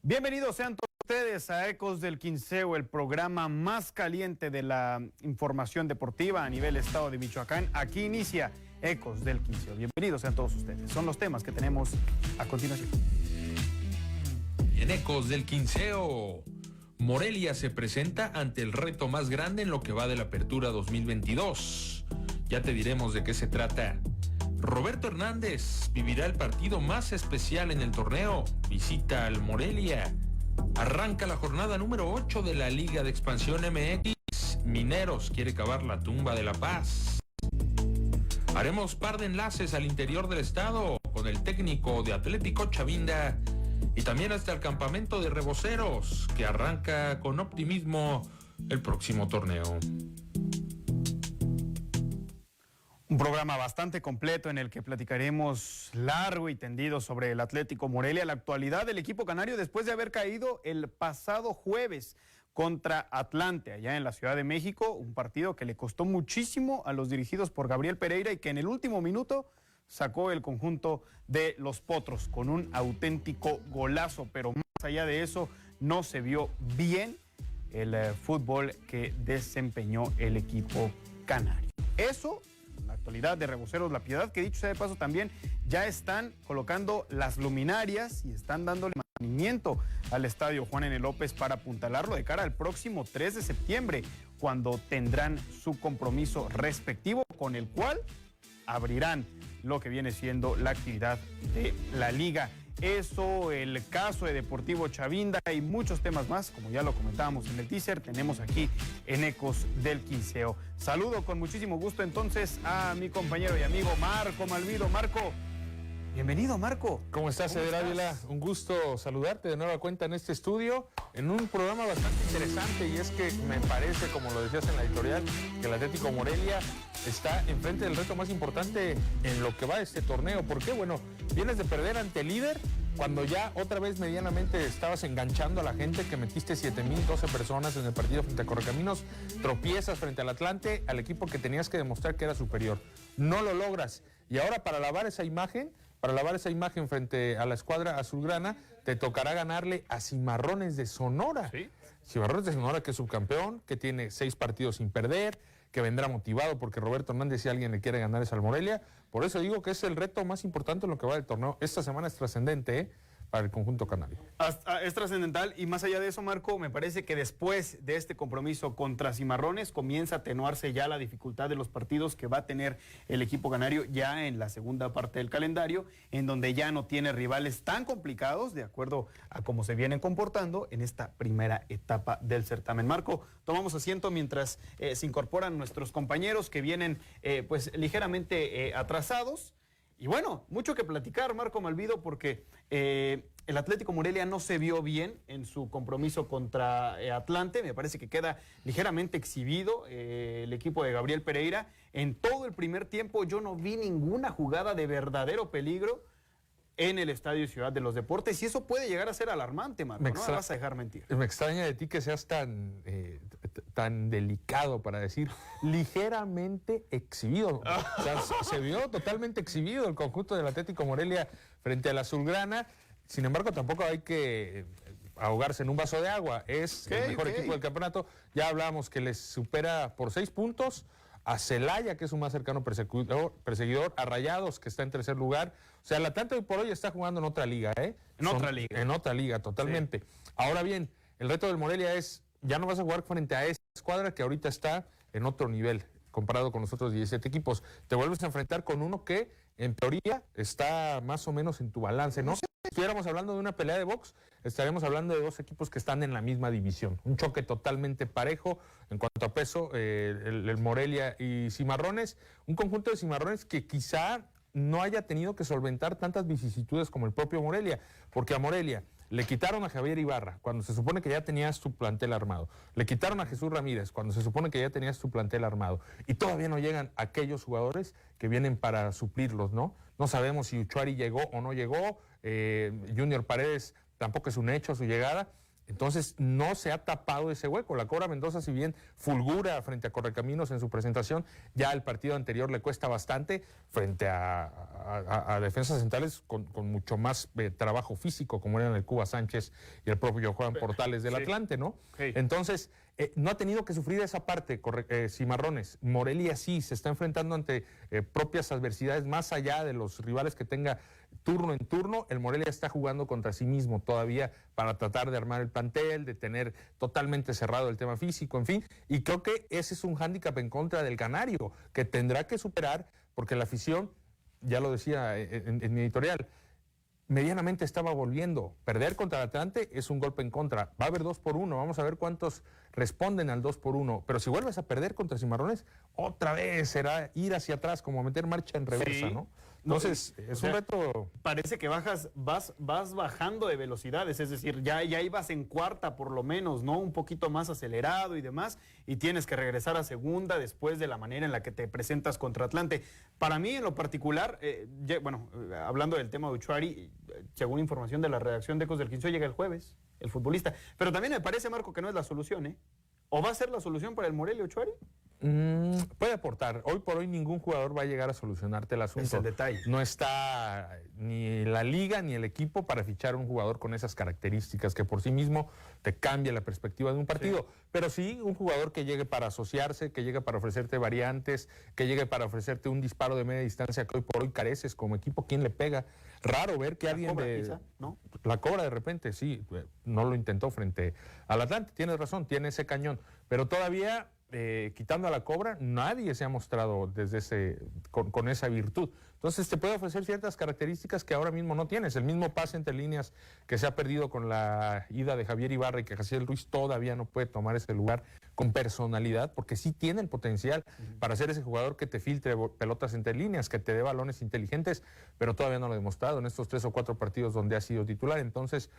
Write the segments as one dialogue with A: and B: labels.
A: Bienvenidos sean todos ustedes a Ecos del Quinceo, el programa más caliente de la información deportiva a nivel estado de Michoacán. Aquí inicia Ecos del Quinceo. Bienvenidos sean todos ustedes. Son los temas que tenemos a continuación.
B: En Ecos del Quinceo, Morelia se presenta ante el reto más grande en lo que va de la apertura 2022. Ya te diremos de qué se trata. Roberto Hernández vivirá el partido más especial en el torneo. Visita al Morelia. Arranca la jornada número 8 de la Liga de Expansión MX. Mineros quiere cavar la tumba de La Paz. Haremos par de enlaces al interior del estado con el técnico de Atlético Chavinda y también hasta el campamento de reboceros que arranca con optimismo el próximo torneo.
A: Un programa bastante completo en el que platicaremos largo y tendido sobre el Atlético Morelia, la actualidad del equipo canario después de haber caído el pasado jueves contra Atlante, allá en la Ciudad de México, un partido que le costó muchísimo a los dirigidos por Gabriel Pereira y que en el último minuto sacó el conjunto de los Potros con un auténtico golazo, pero más allá de eso no se vio bien el fútbol que desempeñó el equipo canario. Eso, en la actualidad de Reboceros La Piedad, que dicho sea de paso también ya están colocando las luminarias y están dándole mantenimiento al estadio Juan N. López para apuntalarlo de cara al próximo 3 de septiembre, cuando tendrán su compromiso respectivo con el cual abrirán lo que viene siendo la actividad de la liga. Eso, el caso de Deportivo Chavinda y muchos temas más, como ya lo comentábamos en el teaser, tenemos aquí en Ecos del Quinceo. Saludo con muchísimo gusto entonces a mi compañero y amigo Marco Malvido. Marco, bienvenido, Marco.
C: ¿Cómo estás, Eder Ávila? Un gusto saludarte de nueva cuenta en este estudio, en un programa bastante interesante, y es que me parece, como lo decías en la editorial, que el Atlético Morelia está enfrente del reto más importante en lo que va de este torneo. ¿Por qué? Bueno, vienes de perder ante el líder, cuando ya otra vez medianamente estabas enganchando a la gente, que metiste 7,012 personas en el partido frente a Correcaminos, tropiezas frente al Atlante, al equipo que tenías que demostrar que era superior. No lo logras. Y ahora para lavar esa imagen frente a la escuadra azulgrana, te tocará ganarle a Cimarrones de Sonora. ¿Sí? Cimarrones de Sonora, que es subcampeón, que tiene 6 partidos sin perder, que vendrá motivado porque Roberto Hernández, si alguien le quiere ganar, es al Morelia. Por eso digo que es el reto más importante en lo que va del torneo. Esta semana es trascendente, para el conjunto canario.
A: Es trascendental, y más allá de eso, Marco, me parece que después de este compromiso contra Cimarrones comienza a atenuarse ya la dificultad de los partidos que va a tener el equipo canario ya en la segunda parte del calendario, en donde ya no tiene rivales tan complicados de acuerdo a cómo se vienen comportando en esta primera etapa del certamen. Marco, tomamos asiento mientras se incorporan nuestros compañeros que vienen pues ligeramente atrasados. Y bueno, mucho que platicar, Marco Malvido, porque el Atlético Morelia no se vio bien en su compromiso contra Atlante. Me parece que queda ligeramente exhibido el equipo de Gabriel Pereira. En todo el primer tiempo yo no vi ninguna jugada de verdadero peligro en el Estadio Ciudad de los Deportes, y eso puede llegar a ser alarmante, Marco. No me vas a dejar mentir.
C: Me extraña de ti que seas tan delicado para decir ligeramente exhibido. O sea, se vio totalmente exhibido el conjunto del Atlético Morelia frente a la azulgrana. Sin embargo, tampoco hay que ahogarse en un vaso de agua. Es el mejor equipo del campeonato. Ya hablábamos que les supera por 6 puntos a Celaya, que es su más cercano perseguidor, a Rayados, que está en tercer lugar. O sea, el Atlante hoy por hoy está jugando en otra liga, ¿eh? En otra liga, totalmente. Sí. Ahora bien, el reto del Morelia es, ya no vas a jugar frente a esta escuadra que ahorita está en otro nivel, comparado con los otros 17 equipos. Te vuelves a enfrentar con uno que, en teoría, está más o menos en tu balance, ¿no? Si estuviéramos hablando de una pelea de box, estaríamos hablando de 2 equipos que están en la misma división. Un choque totalmente parejo en cuanto a peso, el Morelia y Cimarrones. Un conjunto de Cimarrones que quizá no haya tenido que solventar tantas vicisitudes como el propio Morelia, porque a Morelia le quitaron a Javier Ibarra cuando se supone que ya tenías tu plantel armado. Le quitaron a Jesús Ramírez cuando se supone que ya tenías tu plantel armado. Y todavía no llegan aquellos jugadores que vienen para suplirlos, ¿no? No sabemos si Uchuari llegó o no llegó. Junior Paredes tampoco es un hecho su llegada. Entonces no se ha tapado ese hueco. La Cobra Mendoza, si bien fulgura frente a Correcaminos en su presentación, ya el partido anterior le cuesta bastante frente a defensas centrales con mucho más trabajo físico, como eran el Cuba Sánchez y el propio Juan Portales del Atlante, ¿no? Sí. Entonces, no ha tenido que sufrir esa parte, Cimarrones. Morelia sí se está enfrentando ante propias adversidades más allá de los rivales que tenga turno en turno. El Morelia está jugando contra sí mismo todavía para tratar de armar el plantel, de tener totalmente cerrado el tema físico, en fin. Y creo que ese es un hándicap en contra del Canario, que tendrá que superar, porque la afición, ya lo decía en mi editorial, medianamente estaba volviendo. Perder contra el Atlante es un golpe en contra. Va a haber 2-1, vamos a ver cuántos responden al 2-1. Pero si vuelves a perder contra Cimarrones, otra vez será ir hacia atrás, como meter marcha en reversa, sí. ¿No? Entonces, es un reto.
A: Parece que vas bajando de velocidades, es decir, ya ibas en cuarta por lo menos, ¿no? Un poquito más acelerado y demás, y tienes que regresar a segunda después de la manera en la que te presentas contra Atlante. Para mí, en lo particular, hablando del tema de Uchuari, según información de la redacción de Ecos del Quinceó, llega el jueves, el futbolista. Pero también me parece, Marco, que no es la solución, ¿eh? ¿O va a ser la solución para el Morelia Uchuari?
C: Puede aportar. Hoy por hoy ningún jugador va a llegar a solucionarte el asunto.
A: Es el detalle.
C: No está ni la liga ni el equipo para fichar un jugador con esas características que por sí mismo te cambia la perspectiva de un partido. Sí. Pero sí un jugador que llegue para asociarse, que llegue para ofrecerte variantes, que llegue para ofrecerte un disparo de media distancia que hoy por hoy careces como equipo. ¿Quién le pega? Raro ver que alguien
A: Cobra, quizá, ¿no?
C: La Cobra de repente, sí, no lo intentó frente al Atlante. Tienes razón, tiene ese cañón. Pero todavía, quitando a la Cobra, nadie se ha mostrado desde con esa virtud. Entonces te puede ofrecer ciertas características que ahora mismo no tienes. El mismo pase entre líneas que se ha perdido con la ida de Javier Ibarra y que Jaciel Ruiz todavía no puede tomar ese lugar con personalidad, porque sí tiene el potencial para ser ese jugador que te filtre pelotas entre líneas, que te dé balones inteligentes, pero todavía no lo ha demostrado en estos 3 o 4 partidos donde ha sido titular. Entonces,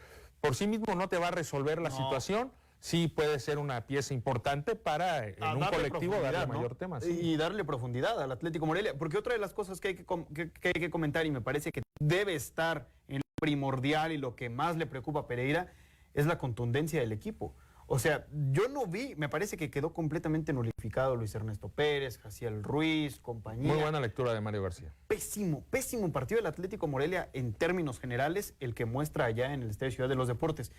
C: por sí mismo no te va a resolver la situación. Sí puede ser una pieza importante para en un colectivo darle mayor tema. Sí.
A: Y darle profundidad al Atlético Morelia. Porque otra de las cosas que hay que comentar, y me parece que debe estar en lo primordial y lo que más le preocupa a Pereira, es la contundencia del equipo. O sea, yo no vi, me parece que quedó completamente nulificado Luis Ernesto Pérez, Jaciel Ruiz, compañía.
C: Muy buena lectura de Mario García.
A: Pésimo partido del Atlético Morelia en términos generales, el que muestra allá en el Estadio Ciudad de los Deportes.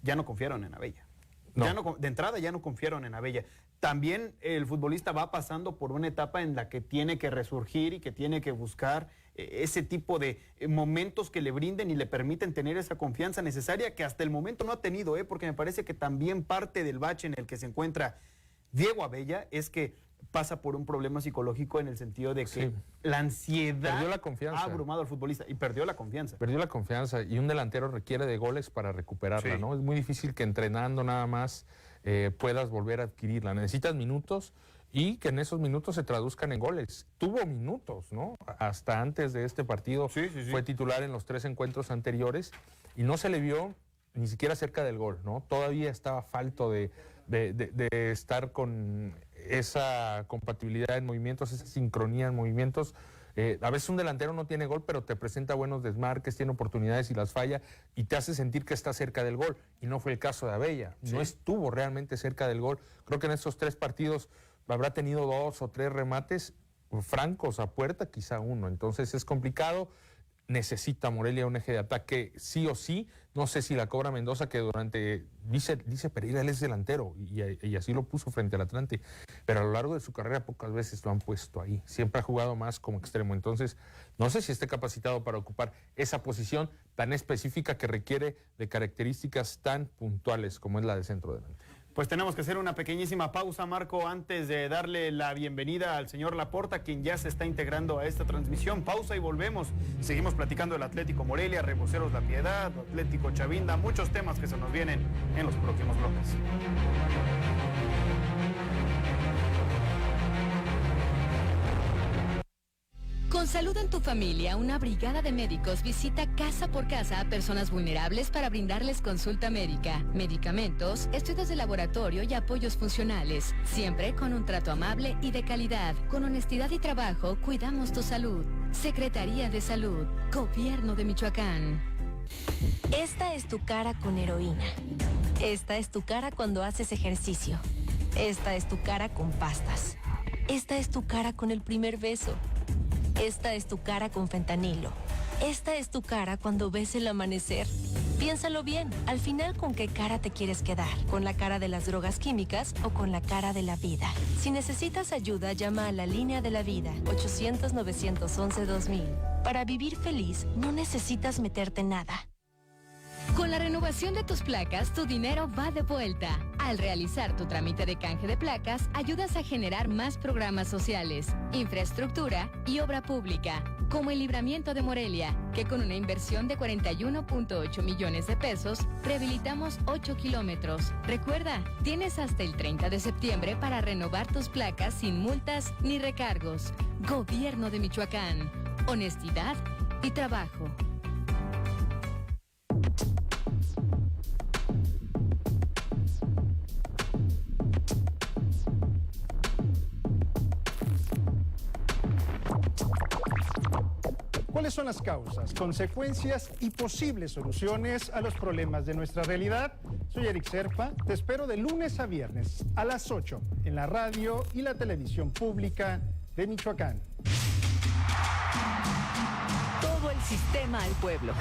A: Ya no confiaron en Abella. No. De entrada ya no confiaron en Abella. También el futbolista va pasando por una etapa en la que tiene que resurgir y que tiene que buscar ese tipo de momentos que le brinden y le permiten tener esa confianza necesaria que hasta el momento no ha tenido, porque me parece que también parte del bache en el que se encuentra Diego Abella es que pasa por un problema psicológico en el sentido de que la ansiedad ha abrumado al futbolista y perdió la confianza.
C: Perdió la confianza y un delantero requiere de goles para recuperarla, ¿no? Es muy difícil que entrenando nada más puedas volver a adquirirla. Necesitas minutos y que en esos minutos se traduzcan en goles. Tuvo minutos, ¿no? Hasta antes de este partido fue titular en los 3 encuentros anteriores y no se le vio ni siquiera cerca del gol, ¿no? Todavía estaba falto de estar con esa compatibilidad en movimientos, esa sincronía en movimientos. A veces un delantero no tiene gol, pero te presenta buenos desmarques, tiene oportunidades y las falla y te hace sentir que está cerca del gol. Y no fue el caso de Abella. No estuvo realmente cerca del gol. Creo que en estos 3 partidos habrá tenido 2 o 3 remates francos a puerta, quizá 1. Entonces es complicado. Necesita Morelia un eje de ataque sí o sí. No sé si la Cobra Mendoza, que dice Pereira, él es delantero y así lo puso frente al Atlante, pero a lo largo de su carrera pocas veces lo han puesto ahí. Siempre ha jugado más como extremo. Entonces no sé si esté capacitado para ocupar esa posición tan específica que requiere de características tan puntuales como es la de centro delantero.
A: Pues tenemos que hacer una pequeñísima pausa, Marco, antes de darle la bienvenida al señor Laporta, quien ya se está integrando a esta transmisión. Pausa y volvemos. Seguimos platicando del Atlético Morelia, Reboceros La Piedad, Atlético Chavinda, muchos temas que se nos vienen en los próximos bloques.
D: Con Salud en tu Familia, una brigada de médicos visita casa por casa a personas vulnerables para brindarles consulta médica, medicamentos, estudios de laboratorio y apoyos funcionales. Siempre con un trato amable y de calidad. Con honestidad y trabajo, cuidamos tu salud. Secretaría de Salud, Gobierno de Michoacán.
E: Esta es tu cara con heroína. Esta es tu cara cuando haces ejercicio. Esta es tu cara con pastas. Esta es tu cara con el primer beso. Esta es tu cara con fentanilo. Esta es tu cara cuando ves el amanecer. Piénsalo bien, al final, ¿con qué cara te quieres quedar? ¿Con la cara de las drogas químicas o con la cara de la vida? Si necesitas ayuda, llama a la Línea de la Vida, 800-911-2000. Para vivir feliz, no necesitas meterte nada.
D: Con la renovación de tus placas, tu dinero va de vuelta. Al realizar tu trámite de canje de placas, ayudas a generar más programas sociales, infraestructura y obra pública, como el Libramiento de Morelia, que con una inversión de 41.8 millones de pesos, rehabilitamos 8 kilómetros. Recuerda, tienes hasta el 30 de septiembre para renovar tus placas sin multas ni recargos. Gobierno de Michoacán. Honestidad y trabajo.
F: ¿Cuáles son las causas, consecuencias y posibles soluciones a los problemas de nuestra realidad? Soy Eric Serpa, te espero de lunes a viernes a las 8 en la radio y la televisión pública de Michoacán.
G: Todo el sistema al pueblo.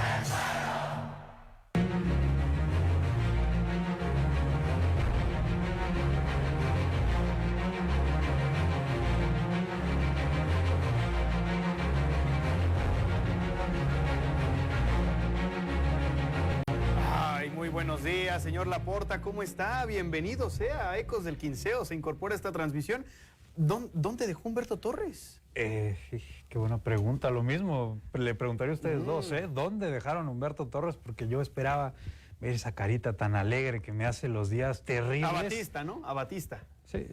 A: Buenos días, señor Laporta, ¿cómo está? Bienvenido sea a Ecos del Quinceo, se incorpora a esta transmisión. ¿Dónde dejó Humberto Torres?
H: Qué buena pregunta, lo mismo, le preguntaría a ustedes dos, ¿dónde dejaron a Humberto Torres? Porque yo esperaba ver esa carita tan alegre que me hace los días terribles.
A: A Batista, ¿no? A Batista.
H: Sí,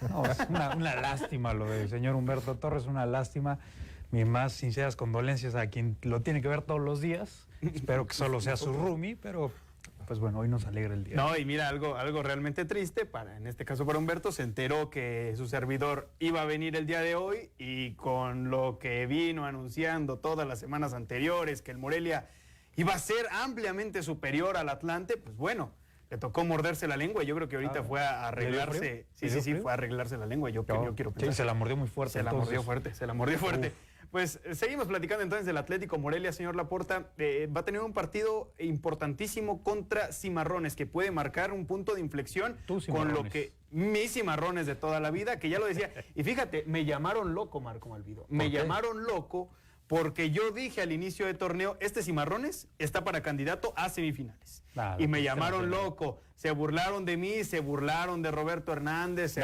H: no, es una lástima lo del señor Humberto Torres, una lástima. Mis más sinceras condolencias a quien lo tiene que ver todos los días. Espero que solo sea su roomie, pero... Pues bueno, hoy nos alegra el día.
A: No, y mira, algo realmente triste, en este caso para Humberto, se enteró que su servidor iba a venir el día de hoy y con lo que vino anunciando todas las semanas anteriores, que el Morelia iba a ser ampliamente superior al Atlante, pues bueno, le tocó morderse la lengua y yo creo que ahorita fue a arreglarse. Sí, fue a arreglarse la lengua, yo quiero pensar.
H: Sí, se la mordió muy fuerte.
A: Se la mordió fuerte. Pues seguimos platicando entonces del Atlético Morelia, señor Laporta. Va a tener un partido importantísimo contra Cimarrones, que puede marcar un punto de inflexión con lo que mis Cimarrones de toda la vida, que ya lo decía. Y fíjate, me llamaron loco, Marco Malvido. Me llamaron loco porque yo dije al inicio de torneo, este Cimarrones está para candidato a semifinales. Claro, y me llamaron loco. Se burlaron de mí, se burlaron de Roberto Hernández,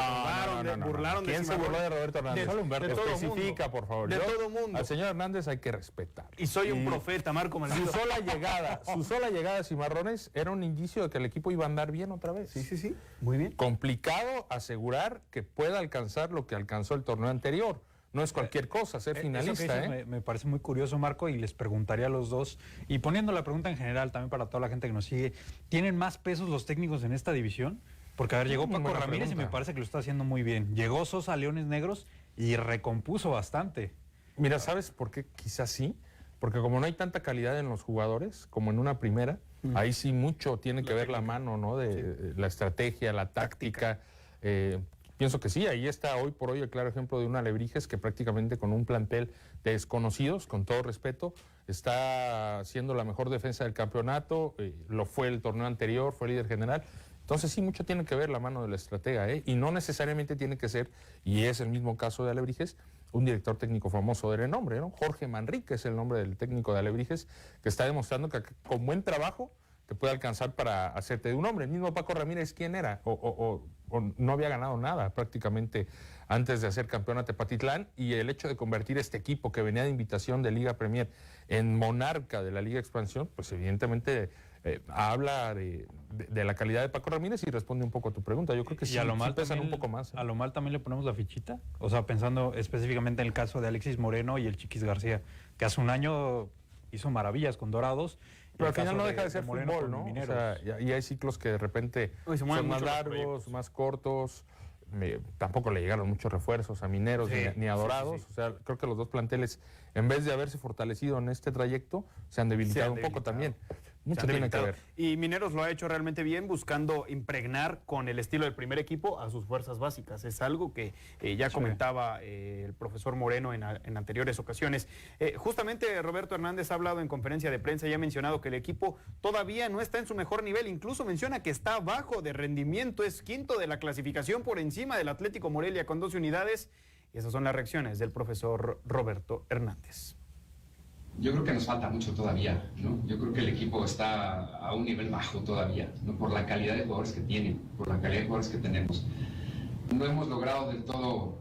A: burlaron de
C: ¿Quién se burló de Roberto Hernández?
A: Solo Humberto.
C: Especifica, por favor.
A: De todo mundo.
C: Al señor Hernández hay que respetar.
A: Y soy un profeta, Marco Malvido.
C: Su sola llegada a Cimarrones era un indicio de que el equipo iba a andar bien otra vez.
A: Sí. Muy bien.
C: Complicado asegurar que pueda alcanzar lo que alcanzó el torneo anterior. No es cualquier cosa ser finalista.
H: Me parece muy curioso, Marco, y les preguntaría a los dos, y poniendo la pregunta en general también para toda la gente que nos sigue, ¿tienen más pesos los técnicos en esta división? Porque, a ver, llegó Paco Ramírez y me parece que lo está haciendo muy bien. Llegó Sosa Leones Negros y recompuso bastante.
C: Mira, ¿sabes por qué? Quizás sí. Porque como no hay tanta calidad en los jugadores como en una primera, ahí sí mucho tiene que ver la mano, ¿no? De la estrategia, la táctica. Pienso que sí, ahí está hoy por hoy el claro ejemplo de un Alebrijes que prácticamente con un plantel de desconocidos, con todo respeto, está siendo la mejor defensa del campeonato, lo fue el torneo anterior, fue líder general. Entonces sí, mucho tiene que ver la mano de la estratega, y no necesariamente tiene que ser, y es el mismo caso de Alebrijes, un director técnico famoso de renombre, ¿no? Jorge Manrique es el nombre del técnico de Alebrijes, que está demostrando que con buen trabajo te puede alcanzar para hacerte de un hombre. El mismo Paco Ramírez, ¿quién era? O no había ganado nada prácticamente antes de hacer campeón a Tepatitlán, y el hecho de convertir este equipo que venía de invitación de Liga Premier en monarca de la Liga Expansión, pues evidentemente habla de la calidad de Paco Ramírez y responde un poco a tu pregunta. Yo creo que sí,
H: a lo mal
C: pesan
H: también,
C: un poco más.
H: A lo mal también le ponemos la fichita, o sea, pensando específicamente en el caso de Alexis Moreno y el Chiquis García, que hace un año hizo maravillas con Dorados.
C: Pero al final no deja de ser fútbol, ¿no? O sea, y hay ciclos que de repente son más largos, más cortos. Tampoco le llegaron muchos refuerzos a Mineros ni a Dorados. Sí. O sea, creo que los dos planteles, en vez de haberse fortalecido en este trayecto, se han debilitado un poco también. Mucho tiene que ver.
A: Y Mineros lo ha hecho realmente bien, buscando impregnar con el estilo del primer equipo a sus fuerzas básicas. Es algo que ya comentaba el profesor Moreno en anteriores ocasiones. Justamente Roberto Hernández ha hablado en conferencia de prensa y ha mencionado que el equipo todavía no está en su mejor nivel. Incluso menciona que está bajo de rendimiento, es quinto de la clasificación por encima del Atlético Morelia con 12 unidades. Y esas son las reacciones del profesor Roberto Hernández.
I: Yo creo que nos falta mucho todavía, ¿no? Yo creo que el equipo está a un nivel bajo todavía, ¿no? Por la calidad de jugadores que tienen, por la calidad de jugadores que tenemos. No hemos logrado del todo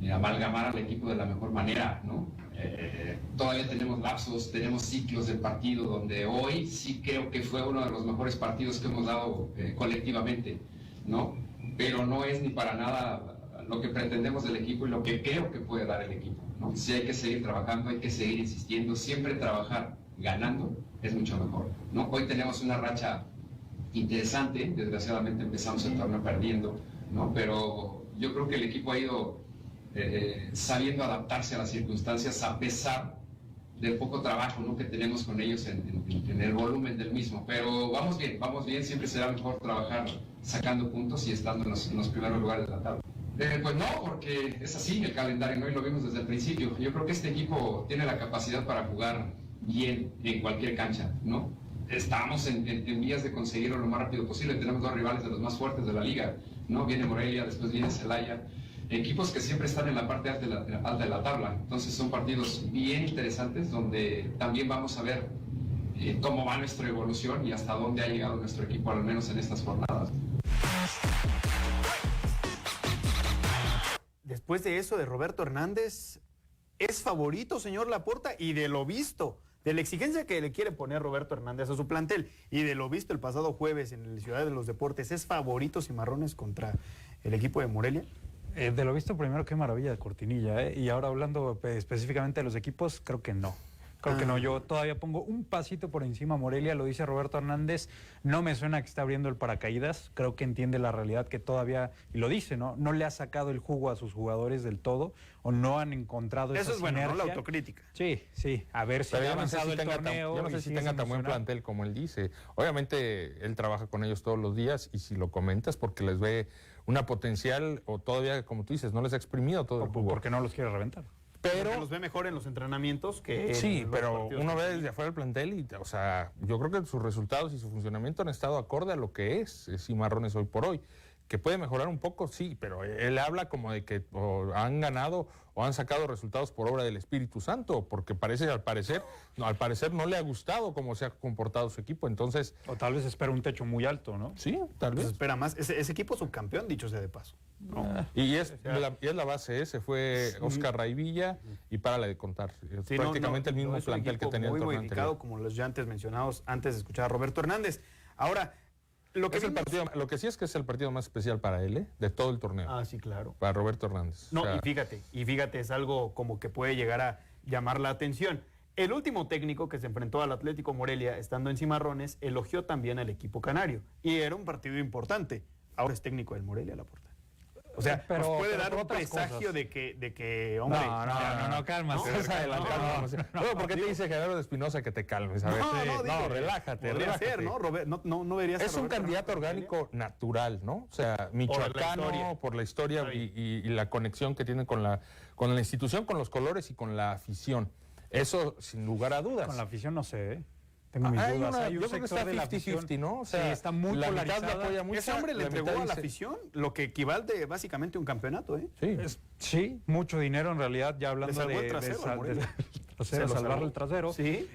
I: amalgamar al equipo de la mejor manera, ¿no? Todavía tenemos lapsos, tenemos ciclos del partido donde hoy sí creo que fue uno de los mejores partidos que hemos dado colectivamente, ¿no? Pero no es ni para nada lo que pretendemos del equipo y lo que creo que puede dar el equipo, ¿no? Sí, hay que seguir trabajando, hay que seguir insistiendo, siempre trabajar ganando es mucho mejor, ¿no? Hoy tenemos una racha interesante, desgraciadamente empezamos el torneo perdiendo, ¿no? Pero yo creo que el equipo ha ido sabiendo adaptarse a las circunstancias a pesar del poco trabajo, ¿no?, que tenemos con ellos en el volumen del mismo. Pero vamos bien, siempre será mejor trabajar sacando puntos y estando en los primeros lugares de la tabla. Pues no, porque es así el calendario, ¿no? Y lo vimos desde el principio. Yo creo que este equipo tiene la capacidad para jugar bien en cualquier cancha, ¿no? Estamos en vías de conseguirlo lo más rápido posible. Tenemos dos rivales de los más fuertes de la liga, ¿no? Viene Morelia, después viene Celaya. Equipos que siempre están en la parte alta de la tabla. Entonces son partidos bien interesantes donde también vamos a ver cómo va nuestra evolución y hasta dónde ha llegado nuestro equipo, al menos en estas jornadas.
A: Después de eso de Roberto Hernández, es favorito, señor Laporta, y de lo visto, de la exigencia que le quiere poner Roberto Hernández a su plantel, y de lo visto el pasado jueves en la Ciudad de los Deportes, ¿es favorito Cimarrones contra el equipo de Morelia?
H: De lo visto primero, qué maravilla de cortinilla, ¿eh? Y ahora hablando específicamente de los equipos, creo que no. Creo que no, yo todavía pongo un pasito por encima a Morelia, lo dice Roberto Hernández, no me suena que está abriendo el paracaídas, creo que entiende la realidad que todavía, y lo dice, ¿no? No le ha sacado el jugo a sus jugadores del todo, o no han encontrado esa
A: Eso es bueno,
H: sinergia.
A: ¿no? La autocrítica.
H: Sí, a ver si ha avanzado el torneo.
C: Yo no sé si tenga tan buen plantel como él dice. Obviamente él trabaja con ellos todos los días y si lo comentas porque les ve una potencial o todavía, como tú dices, no les ha exprimido todo el jugo.
H: Porque no los quiere reventar.
A: Pero los ve mejor en los entrenamientos que
C: sí,
A: en los
C: pero
A: partidos.
C: uno ve desde afuera el plantel y, o sea, yo creo que sus resultados y su funcionamiento han estado acorde a lo que es Cimarrones hoy por hoy. Que puede mejorar un poco, sí, pero él habla como de que han ganado o han sacado resultados por obra del Espíritu Santo, porque al parecer no le ha gustado cómo se ha comportado su equipo, entonces...
H: O tal vez espera un techo muy alto, ¿no?
C: Sí, tal vez.
A: Pues espera más. Ese equipo subcampeón, dicho sea de paso. ¿No?
C: Y es la base, se fue Oscar Raivilla y párale de contar. Es prácticamente el mismo plantel que tenía el torneo anterior.
A: Como los ya antes mencionados, antes de escuchar a Roberto Hernández. Ahora... Lo que
C: sí es que es el partido más especial para él, de todo el torneo.
A: Ah, sí, claro.
C: Para Roberto Hernández.
A: No, o sea, y fíjate, es algo como que puede llegar a llamar la atención. El último técnico que se enfrentó al Atlético Morelia, estando en Cimarrones, elogió también al equipo canario. Y era un partido importante. Ahora es técnico del Morelia, Laporta. O sea, nos puede dar un presagio de que, hombre...
H: No, calma.
C: No, ¿por qué te dice Gerardo de Espinosa que te calmes? A ver, relájate.
A: No debería ser.
C: Es un candidato orgánico natural, ¿no? O sea, michoacano, por la historia y la conexión que tiene con la institución, con los colores y con la afición. Eso, sin lugar a dudas.
H: Con la afición no sé, ¿eh? Tengo mis dudas.
C: Yo creo que está 50-50, ¿no? O sea,
H: sí, está muy polarizada.
A: Ese hombre le entregó a la afición lo que equivale básicamente a un campeonato, ¿eh?
H: Sí, mucho dinero en realidad, ya hablando de salvarle el trasero.
A: Sí.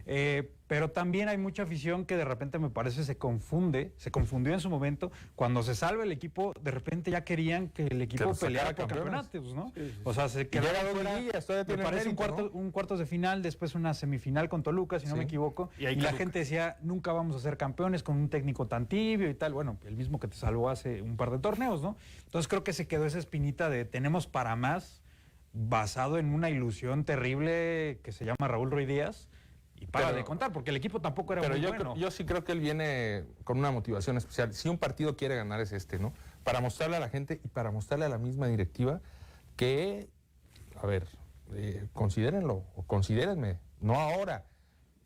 H: Pero también hay mucha afición que de repente me parece se confundió en su momento. Cuando se salva el equipo, de repente ya querían que el equipo peleara por campeonatos, ¿no? Sí. O sea, se quedaba me parece un cuartos de final, después una semifinal con Toluca, si no me equivoco. Y la gente decía, nunca vamos a ser campeones con un técnico tan tibio y tal. Bueno, el mismo que te salvó hace un par de torneos, ¿no? Entonces creo que se quedó esa espinita de tenemos para más, basado en una ilusión terrible que se llama Raúl Ruiz Díaz. Y para de contar, porque el equipo tampoco era muy bueno.
C: Yo sí creo que él viene con una motivación especial. Si un partido quiere ganar es este, ¿no? Para mostrarle a la gente y para mostrarle a la misma directiva que, a ver, considérenlo o considérenme, no ahora,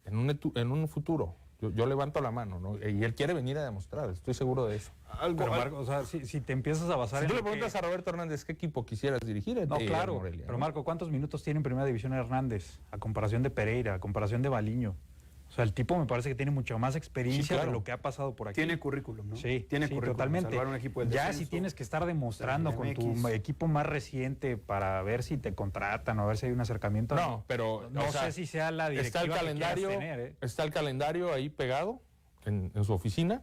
C: en un futuro, Yo levanto la mano, ¿no? Y él quiere venir a demostrar, estoy seguro de eso.
H: Pero Marco, o sea, si te empiezas a basar
C: Si
H: en
C: tú le
H: lo que-
C: preguntas a Roberto Hernández qué equipo quisieras dirigir,
H: No, claro,
C: Morelia,
H: pero
C: ¿no?
H: Marco, ¿cuántos minutos tiene en Primera División Hernández? A comparación de Pereira, a comparación de Baliño. O sea, el tipo me parece que tiene mucha más experiencia
C: Sí, claro.
H: de lo que ha pasado por aquí.
A: Tiene currículum, ¿no?
H: Sí,
A: tiene
H: sí,
A: currículum.
H: totalmente.
A: Salvar un equipo del
H: Ya
A: descenso,
H: si tienes que estar demostrando
A: la
H: con tu
A: MX.
H: equipo más reciente para ver si te contratan o a ver si hay un acercamiento.
C: No, pero
H: no
C: o sea,
H: sé si sea la directiva
C: está el
H: que
C: calendario,
H: quieras tener, ¿eh?
C: está el calendario ahí pegado en su oficina,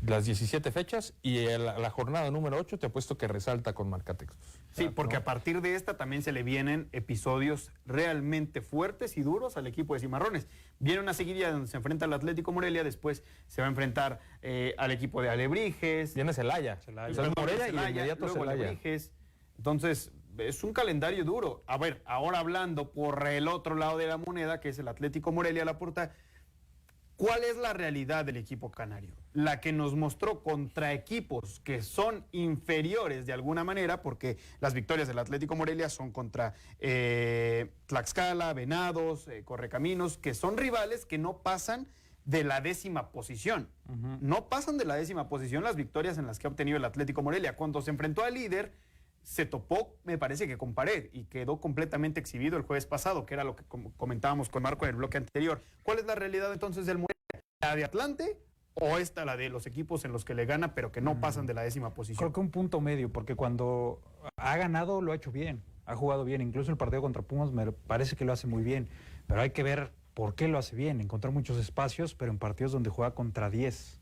C: las 17 fechas, y la jornada número 8 te apuesto que resalta con marcatextos.
A: Sí, porque a partir de esta también se le vienen episodios realmente fuertes y duros al equipo de Cimarrones. Viene una seguidilla donde se enfrenta al Atlético Morelia, después se va a enfrentar al equipo de Alebrijes.
C: Viene Celaya.
H: Celaya.
C: O sea, es Morelia y de
A: Celaya,
C: inmediato
A: luego
C: Celaya.
A: Alebrijes. Entonces, es un calendario duro. A ver, ahora hablando por el otro lado de la moneda, que es el Atlético Morelia, la puerta. ¿Cuál es la realidad del equipo canario? La que nos mostró contra equipos que son inferiores de alguna manera, porque las victorias del Atlético Morelia son contra Tlaxcala, Venados, Correcaminos, que son rivales que no pasan de la 10ª posición. No pasan de la 10ª posición las victorias en las que ha obtenido el Atlético Morelia. Cuando se enfrentó al líder, se topó, me parece que con pared, y quedó completamente exhibido el jueves pasado, que era lo que comentábamos con Marco en el bloque anterior. ¿Cuál es la realidad entonces del Morelia? ¿La de Atlante o esta la de los equipos en los que le gana pero que no pasan de la 10ª posición?
H: Creo que un punto medio, porque cuando ha ganado lo ha hecho bien, ha jugado bien. Incluso el partido contra Pumas me parece que lo hace muy bien, pero hay que ver por qué lo hace bien. Encontrar muchos espacios, pero en partidos donde juega contra 10.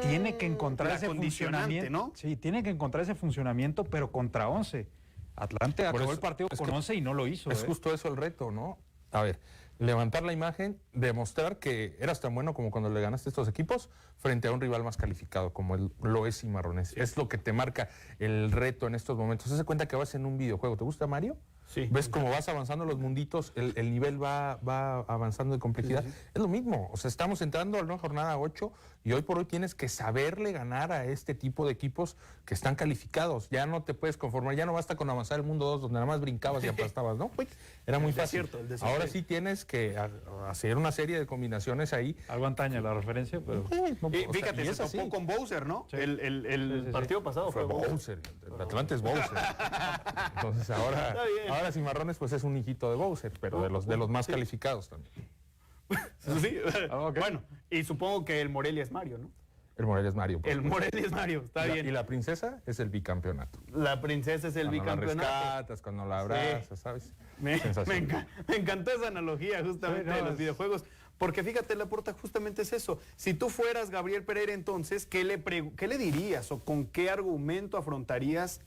H: Tiene que encontrar
A: la
H: ese
A: condicionante,
H: funcionamiento,
A: ¿no?
H: Sí, tiene que encontrar ese funcionamiento, pero contra 11. Atlante
C: Por
H: acabó
C: eso,
H: el partido
C: es
H: con
C: que
H: 11 y no lo hizo.
C: Es justo eso el reto, ¿no? A ver, levantar la imagen, demostrar que eras tan bueno como cuando le ganaste a estos equipos frente a un rival más calificado como lo es Cimarrones. Sí. Es lo que te marca el reto en estos momentos. ¿Se cuenta que vas en un videojuego? ¿Te gusta Mario?
A: Sí.
C: ¿Ves cómo vas avanzando los munditos? El nivel va avanzando de complejidad. Sí, sí. Es lo mismo. O sea, estamos entrando a una jornada 8 y hoy por hoy tienes que saberle ganar a este tipo de equipos que están calificados. Ya no te puedes conformar. Ya no basta con avanzar el mundo 2 donde nada más brincabas y aplastabas, ¿no? Era muy fácil. Ahora sí tienes que hacer una serie de combinaciones ahí.
H: Algo antaña la referencia, pero...
A: Fíjate, se topó con Bowser, ¿no? Sí. El partido pasado fue
C: Bowser. El Atlante es Bowser. Entonces ahora Cimarrones pues es un hijito de Bowser, pero de los más calificados también.
A: Sí, okay. Bueno, y supongo que el Morelia es Mario, ¿no?
C: El Morelia es Mario.
A: El Morelia es Mario, está bien.
C: Y la princesa es el bicampeonato.
A: La princesa es el bicampeonato.
C: Cuando la rescatas, cuando la abrazas, ¿sabes?
A: Me encantó esa analogía justamente de los videojuegos. Porque fíjate, Laporta, justamente es eso. Si tú fueras Gabriel Pereira, entonces, ¿qué le dirías o con qué argumento afrontarías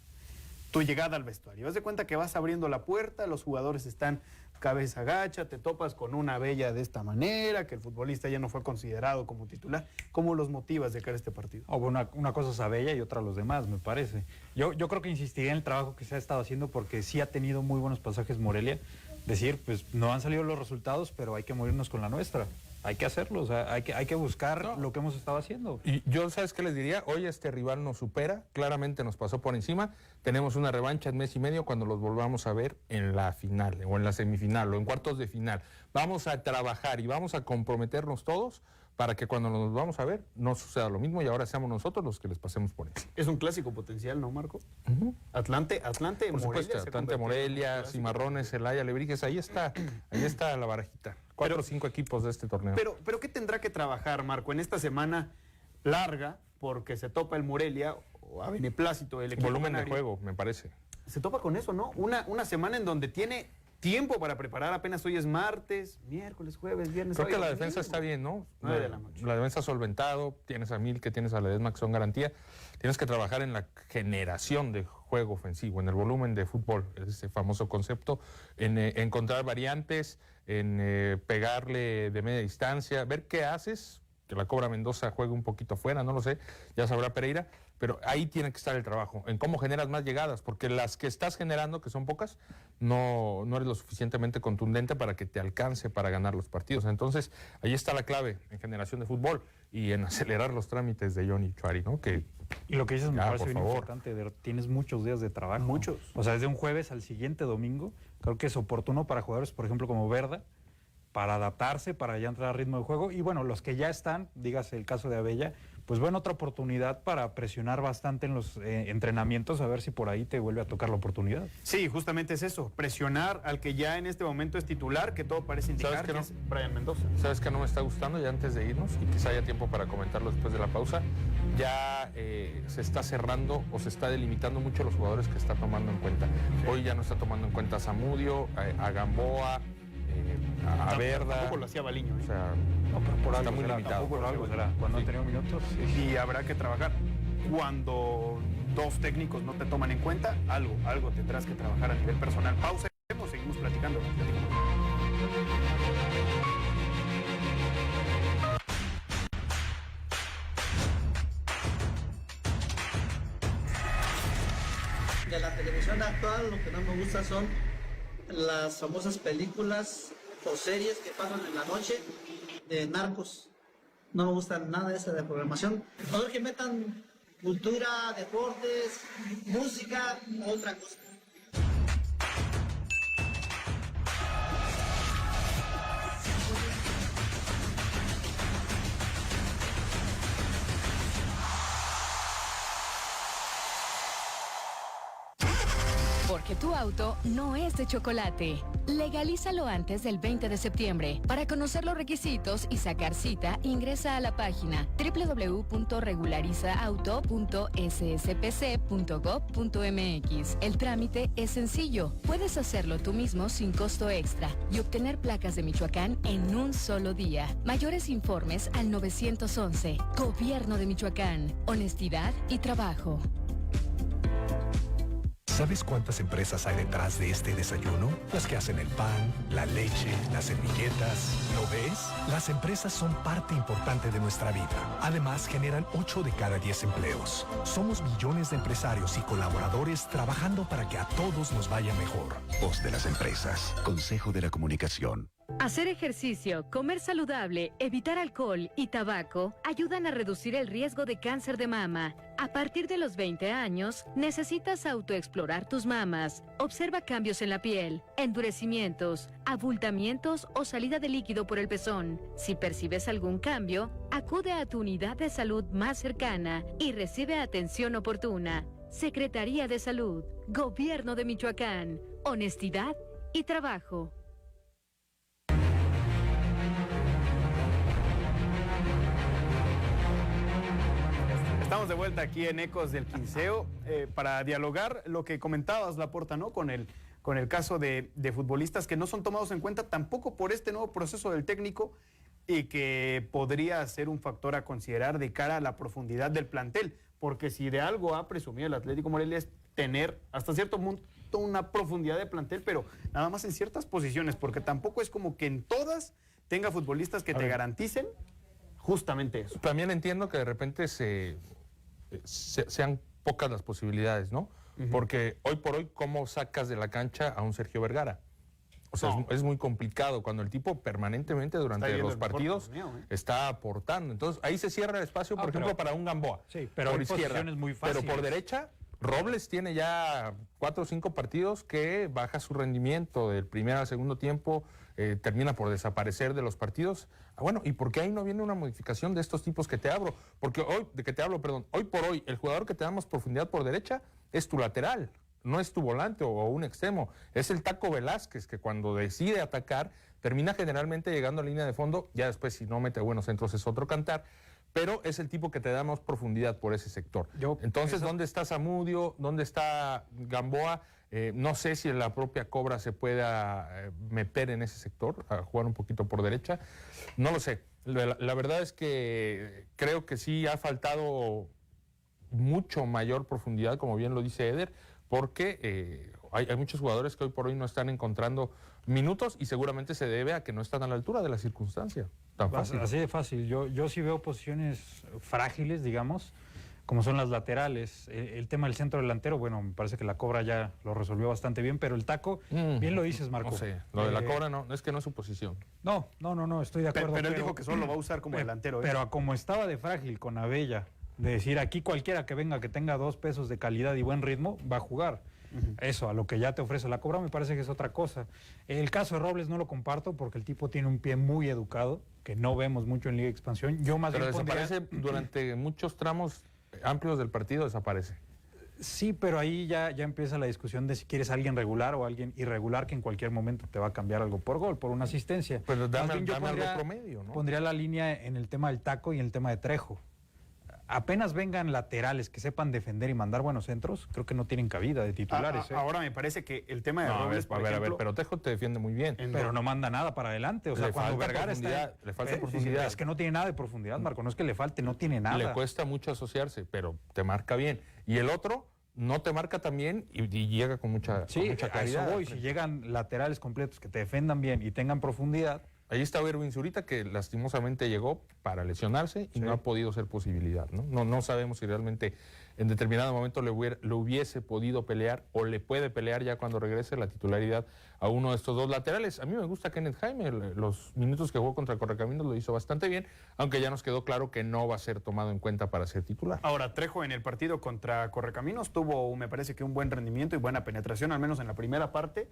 A: tu llegada al vestuario? Haz de cuenta que vas abriendo la puerta, los jugadores están cabeza gacha, te topas con una bella de esta manera, que el futbolista ya no fue considerado como titular. ¿Cómo los motivas de cara a este partido?
H: Una cosa es a Bella y otra a los demás, me parece. Yo creo que insistiría en el trabajo que se ha estado haciendo porque sí ha tenido muy buenos pasajes Morelia. Decir, pues no han salido los resultados, pero hay que morirnos con la nuestra. Hay que hacerlo, o sea, hay que buscar lo que hemos estado haciendo.
C: Y yo, ¿sabes qué les diría? Hoy este rival nos supera, claramente nos pasó por encima. Tenemos una revancha en mes y medio cuando los volvamos a ver en la final, o en la semifinal, o en cuartos de final. Vamos a trabajar y vamos a comprometernos todos para que cuando nos vamos a ver no suceda lo mismo y ahora seamos nosotros los que les pasemos por encima.
A: Es un clásico potencial, ¿no, Marco? Atlante,
C: por
A: Morelia.
C: Supuesto, Atlante, Morelia, Cimarrones, Celaya, Alebrijes, ahí está la barajita. 4 o 5 equipos de este torneo.
A: Pero ¿qué tendrá que trabajar, Marco, en esta semana larga? Porque se topa el Morelia, o a beneplácito el equipo
C: volumen
A: canario.
C: de juego, me parece.
A: Se topa con eso, ¿no? Una semana en donde tiene tiempo para preparar, apenas hoy es martes, miércoles, jueves, viernes.
C: Creo que la defensa está bien, ¿no?
A: 9 de la noche.
C: La defensa solventado, tienes a Milke, tienes a Ledesma que son garantía. Tienes que trabajar en la generación de juego ofensivo, en el volumen de fútbol, ese famoso concepto, en encontrar variantes, en pegarle de media distancia, ver qué haces, que la Cobra Mendoza juegue un poquito afuera, no lo sé, ya sabrá Pereira, pero ahí tiene que estar el trabajo, en cómo generas más llegadas, porque las que estás generando, que son pocas, no eres lo suficientemente contundente para que te alcance para ganar los partidos. Entonces, ahí está la clave en generación de fútbol y en acelerar los trámites de Johnny Chuari, ¿no?
H: Y lo que dices me parece bien importante, tienes muchos días de trabajo.
A: Muchos.
H: O sea, desde un jueves al siguiente domingo, creo que es oportuno para jugadores, por ejemplo, como Verda, para adaptarse, para ya entrar al ritmo de juego. Y bueno, los que ya están, dígase el caso de Abella, pues bueno, otra oportunidad para presionar bastante en los entrenamientos, a ver si por ahí te vuelve a tocar la oportunidad.
A: Sí, justamente es eso, presionar al que ya en este momento es titular, que todo parece indicar que es Brian Mendoza.
C: ¿Sabes qué no me está gustando? Ya antes de irnos, y quizá haya tiempo para comentarlo después de la pausa, ya se está cerrando o se está delimitando mucho los jugadores que está tomando en cuenta. Sí. Hoy ya no está tomando en cuenta a Zamudio, a Gamboa, a Verda.
A: Tampoco lo hacía Baliño.
C: O sea,
H: no, pero por
C: está
H: algo
C: muy
H: será,
C: limitado.
H: Por algo será. Cuando
C: sí.
H: ha tenido minutos. Sí.
A: Y habrá que trabajar. Cuando dos técnicos no te toman en cuenta, algo tendrás que trabajar a nivel personal. Pausa y seguimos platicando.
J: De la televisión actual, lo que no me gusta son las famosas películas o series que pasan en la noche de narcos. No me gusta nada esa de programación. No que metan cultura, deportes, música, otra cosa.
D: Porque tu auto no es de chocolate. Legalízalo antes del 20 de septiembre. Para conocer los requisitos y sacar cita, ingresa a la página www.regularizauto.sspc.gov.mx. El trámite es sencillo. Puedes hacerlo tú mismo sin costo extra y obtener placas de Michoacán en un solo día. Mayores informes al 911. Gobierno de Michoacán. Honestidad y trabajo.
K: ¿Sabes cuántas empresas hay detrás de este desayuno? Las que hacen el pan, la leche, las servilletas. ¿Lo ves? Las empresas son parte importante de nuestra vida. Además, generan 8 de cada 10 empleos. Somos millones de empresarios y colaboradores trabajando para que a todos nos vaya mejor. Voz de las empresas. Consejo de la Comunicación.
L: Hacer ejercicio, comer saludable, evitar alcohol y tabaco ayudan a reducir el riesgo de cáncer de mama. A partir de los 20 años, necesitas autoexplorar tus mamas. Observa cambios en la piel, endurecimientos, abultamientos o salida de líquido por el pezón. Si percibes algún cambio, acude a tu unidad de salud más cercana y recibe atención oportuna. Secretaría de Salud, Gobierno de Michoacán, honestidad y trabajo.
A: Estamos de vuelta aquí en Ecos del Quinceo para dialogar lo que comentabas, Laporta, ¿no? Con el caso de futbolistas que no son tomados en cuenta tampoco por este nuevo proceso del técnico y que podría ser un factor a considerar de cara a la profundidad del plantel, porque si de algo ha presumido el Atlético Morelia es tener hasta cierto punto una profundidad de plantel, pero nada más en ciertas posiciones, porque tampoco es como que en todas tenga futbolistas que te garanticen justamente eso.
C: También entiendo que de repente sean pocas las posibilidades, ¿no? Porque hoy por hoy, ¿cómo sacas de la cancha a un Sergio Vergara? O sea, es muy complicado cuando el tipo permanentemente durante los partidos está aportando. Entonces, ahí se cierra el espacio, por ejemplo, para un Gamboa.
H: Sí, pero
C: por
H: hay
C: izquierda.
H: posiciones muy fáciles.
C: Pero por derecha, Robles tiene ya 4 o 5 partidos que baja su rendimiento del primer al segundo tiempo, termina por desaparecer de los partidos. Bueno, ¿y por qué ahí no viene una modificación de estos tipos que te hablo? Porque hoy por hoy, el jugador que te da más profundidad por derecha es tu lateral, no es tu volante o un extremo. Es el Taco Velázquez, que cuando decide atacar, termina generalmente llegando a línea de fondo. Ya después, si no mete buenos centros, es otro cantar. Pero es el tipo que te da más profundidad por ese sector. Entonces, ¿dónde está Zamudio? ¿Dónde está Gamboa? No sé si la propia Cobra se pueda meter en ese sector, a jugar un poquito por derecha. No lo sé. La verdad es que creo que sí ha faltado mucho mayor profundidad, como bien lo dice Eder, porque hay muchos jugadores que hoy por hoy no están encontrando minutos y seguramente se debe a que no están a la altura de la circunstancia. Tan fácil.
H: Así de fácil. Yo sí veo posiciones frágiles, digamos, como son las laterales. El tema del centro delantero, bueno, me parece que la Cobra ya lo resolvió bastante bien, pero el Taco, bien lo dices, Marco.
C: No sé, lo de la Cobra no, es que no es su posición.
H: No, estoy de acuerdo.
A: Pero él dijo que solo lo va a usar como delantero.
H: Pero como estaba de frágil con Abella, de decir aquí cualquiera que venga que tenga 2 pesos de calidad y buen ritmo, va a jugar. Eso, a lo que ya te ofrece la Cobra, me parece que es otra cosa. El caso de Robles no lo comparto porque el tipo tiene un pie muy educado, que no vemos mucho en Liga de Expansión. Yo más
C: Pero
H: bien
C: desaparece durante muchos tramos amplios del partido, desaparece.
H: Sí, pero ahí ya empieza la discusión de si quieres a alguien regular o a alguien irregular que en cualquier momento te va a cambiar algo por gol, por una asistencia.
C: Pero
H: Más bien
C: dame algo promedio, ¿no?
H: Pondría la línea en el tema del Taco y en el tema de Trejo. Apenas vengan laterales que sepan defender y mandar buenos centros, creo que no tienen cabida de titulares.
A: Ahora me parece que el tema de Robles, por ejemplo,
C: pero Trejo te defiende muy bien.
H: Pero no manda nada para adelante. O sea, cuando Vergara está...
C: Le falta profundidad.
H: Es que no tiene nada de profundidad, Marco. No es que le falte, no tiene nada.
C: Le cuesta mucho asociarse, pero te marca bien. Y el otro no te marca tan bien y llega con mucha claridad.
H: A eso voy. Si llegan laterales completos que te defendan bien y tengan profundidad...
C: Ahí está Erwin Zurita, que lastimosamente llegó para lesionarse y no ha podido ser posibilidad, ¿no? No sabemos si realmente en determinado momento le hubiese podido pelear o le puede pelear ya cuando regrese la titularidad a uno de estos dos laterales. A mí me gusta Kenneth Jaime, los minutos que jugó contra Correcaminos lo hizo bastante bien, aunque ya nos quedó claro que no va a ser tomado en cuenta para ser titular.
A: Ahora, Trejo en el partido contra Correcaminos tuvo, me parece que un buen rendimiento y buena penetración, al menos en la primera parte.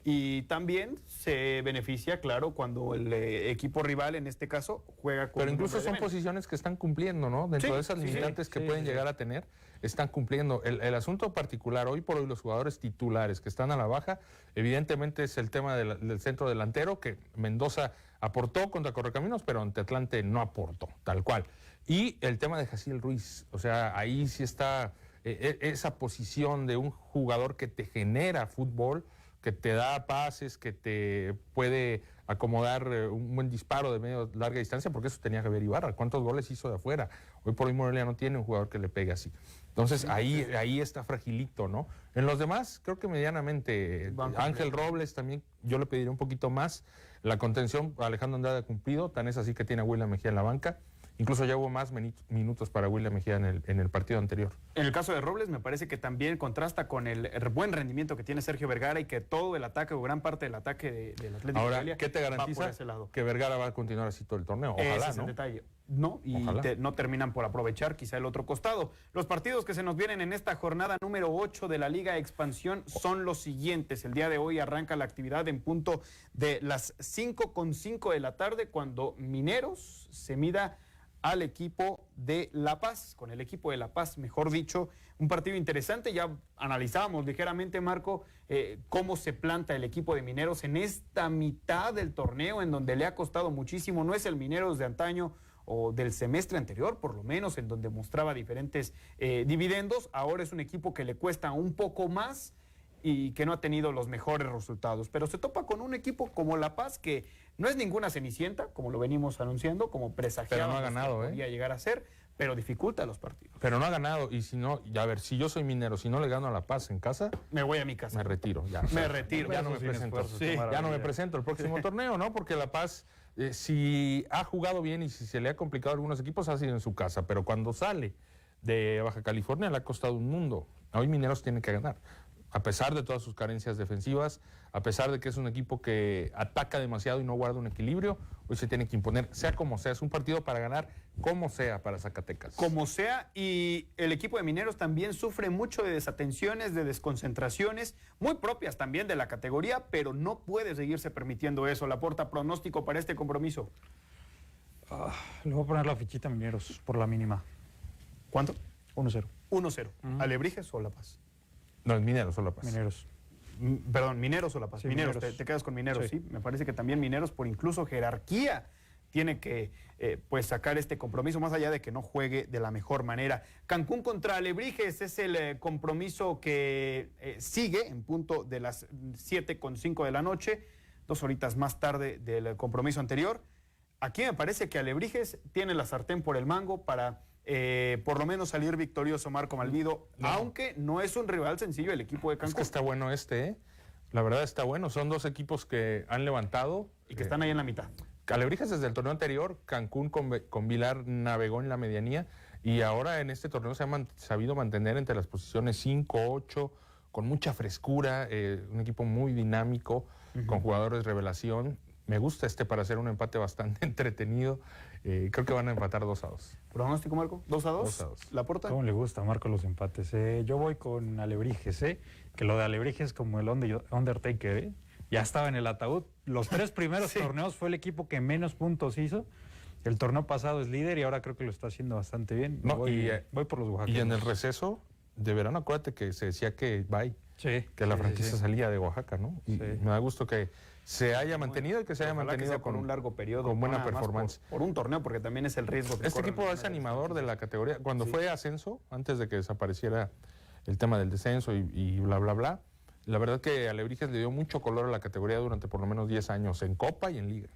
A: Y también se beneficia, claro, cuando el equipo rival, en este caso, juega con...
C: Pero incluso son posiciones que están cumpliendo, ¿no? Dentro de esas limitantes que pueden llegar a tener, están cumpliendo. El asunto particular, hoy por hoy los jugadores titulares que están a la baja, evidentemente es el tema del centro delantero, que Mendoza aportó contra Correcaminos, pero ante Atlante no aportó, tal cual. Y el tema de Jaciel Ruiz, o sea, ahí sí está esa posición de un jugador que te genera fútbol, que te da pases, que te puede acomodar un buen disparo de medio larga distancia, porque eso tenía que ver Ibarra. ¿Cuántos goles hizo de afuera? Hoy por hoy Morelia no tiene un jugador que le pegue así. Entonces ahí está fragilito, ¿no? En los demás, creo que medianamente. Ángel Robles también, yo le pediría un poquito más. La contención, Alejandro Andrade ha cumplido, tan es así que tiene a William Mejía en la banca. Incluso ya hubo más minutos para William Mejía en el partido anterior.
A: En el caso de Robles me parece que también contrasta con el buen rendimiento que tiene Sergio Vergara y que todo el ataque o gran parte del ataque del Atlético
C: Ahora,
A: Morelia
C: ¿qué te garantiza?
A: va por ese lado.
C: Que Vergara va a continuar así todo el torneo? Ojalá,
A: ese es el detalle. No, y no terminan por aprovechar quizá el otro costado. Los partidos que se nos vienen en esta jornada número 8 de la Liga Expansión son los siguientes. El día de hoy arranca la actividad en punto de las 5:05 de la tarde, cuando Mineros se mida al equipo de La Paz, con el equipo de La Paz, mejor dicho, un partido interesante. Ya analizábamos ligeramente, Marco, cómo se planta el equipo de Mineros en esta mitad del torneo, en donde le ha costado muchísimo. No es el Mineros de antaño o del semestre anterior, por lo menos, en donde mostraba diferentes dividendos. Ahora es un equipo que le cuesta un poco más y que no ha tenido los mejores resultados. Pero se topa con un equipo como La Paz, que no es ninguna cenicienta, como lo venimos anunciando, como presagiábamos.
C: Pero no ha ganado,
A: que podía llegar a ser, pero dificulta los partidos.
C: Pero no ha ganado, y si no, a ver, si yo soy Minero, si no le gano a La Paz en casa,
A: me voy a mi casa.
C: Me retiro, ya.
A: Me retiro.
C: Ya no me presento. Ya no me presento el próximo torneo, ¿no? Porque La Paz, si ha jugado bien y si se le ha complicado a algunos equipos, ha sido en su casa. Pero cuando sale de Baja California le ha costado un mundo. Hoy Mineros tiene que ganar. A pesar de todas sus carencias defensivas, a pesar de que es un equipo que ataca demasiado y no guarda un equilibrio, hoy se tiene que imponer, sea como sea. Es un partido para ganar, como sea, para Zacatecas.
A: Como sea, y el equipo de Mineros también sufre mucho de desatenciones, de desconcentraciones, muy propias también de la categoría, pero no puede seguirse permitiendo eso. Laporta, pronóstico para este compromiso.
H: Le voy a poner la fichita a Mineros, por la mínima.
A: ¿Cuánto?
H: 1-0.
A: 1-0. ¿Alebrijes o La Paz?
C: No, es Mineros o La Paz.
H: Mineros.
A: Perdón, Mineros o La Paz.
H: Sí,
A: Mineros. Te quedas con Mineros, sí. Me parece que también Mineros, por incluso jerarquía, tiene que pues sacar este compromiso, más allá de que no juegue de la mejor manera. Cancún contra Alebrijes es el compromiso que sigue en punto de las 7:05 de la noche, 2 horitas más tarde del compromiso anterior. Aquí me parece que Alebrijes tiene la sartén por el mango para por lo menos salir victorioso, Marco Malvido, aunque no es un rival sencillo el equipo de Cancún.
C: Es que está bueno La verdad está bueno. Son dos equipos que han levantado.
A: Y que están ahí en la mitad.
C: Alebrijes desde el torneo anterior, Cancún con Vilar navegó en la medianía y ahora en este torneo se ha sabido mantener entre las posiciones 5, 8, con mucha frescura, un equipo muy dinámico, con jugadores revelación. Me gusta para hacer un empate bastante entretenido. Creo que van a empatar 2-2.
A: ¿Pronóstico, Marco? ¿2-2?
C: 2-2.
A: ¿La Porta?
H: ¿Cómo le gusta a Marco los empates? Yo voy con Alebrijes, que lo de Alebrijes es como el Undertaker, ¿eh? Ya estaba en el ataúd. Los 3 primeros torneos fue el equipo que menos puntos hizo. El torneo pasado es líder y ahora creo que lo está haciendo bastante bien. Voy por los oaxaqueños.
C: Y en el receso de verano, acuérdate que se decía que que la franquicia salía de Oaxaca, ¿no? Y me da gusto que se haya mantenido y que se haya mantenido
A: con un largo periodo.
C: Con buena performance.
A: Por un torneo, porque también es el riesgo que
C: este equipo es animador de la categoría. Cuando fue ascenso, antes de que desapareciera el tema del descenso y bla, bla, bla, la verdad que Alebrijes le dio mucho color a la categoría durante por lo menos 10 años, en Copa y en Liga.